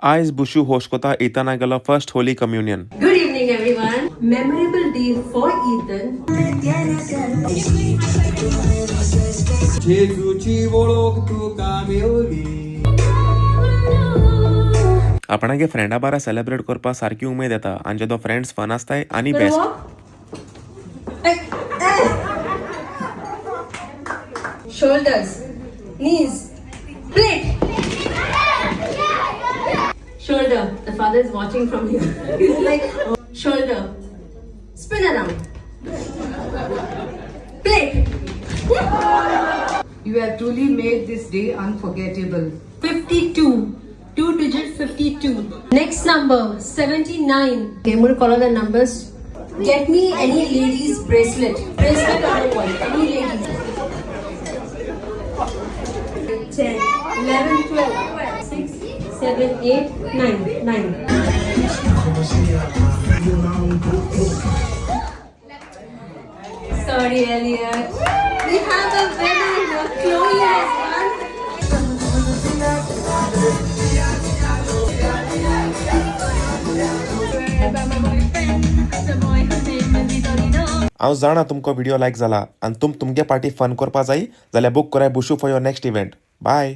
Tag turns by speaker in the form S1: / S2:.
S1: आयज बुशू होस्ट कोता इतना गेलो first holy communion.
S2: Good evening, everyone. Memorable day for Ethan.
S3: जेजूची ओळख तुका मेवली.
S1: आपणागे फ्रेंडा बारा सेलिब्रेट करपा सारकी उमेद येता आनी जेदो फ्रेंड्स फन आसताय आनी
S2: Gonna
S1: best.
S2: walk? Hey. Shoulders, knees, plate. Shoulder. The father is watching from here. He's like, shoulder. Spin around. Plate.
S4: You have truly made this day unforgettable.
S2: 52. 2-digit 52. Next number 79. Okay, I'm going to follow the numbers. Get me any ladies bracelet. Bracelet on the wall. Any ladies. 10, 11, 12, 6, 7, 8, 9. 9. Sorry, Elliot. We have a winner. Chloe has won.
S1: हांव जाणा तुमको video लायक जाला आनी तुमगे party fun करपा जाय जाल्यार book कराय बुशू for your next event. Bye.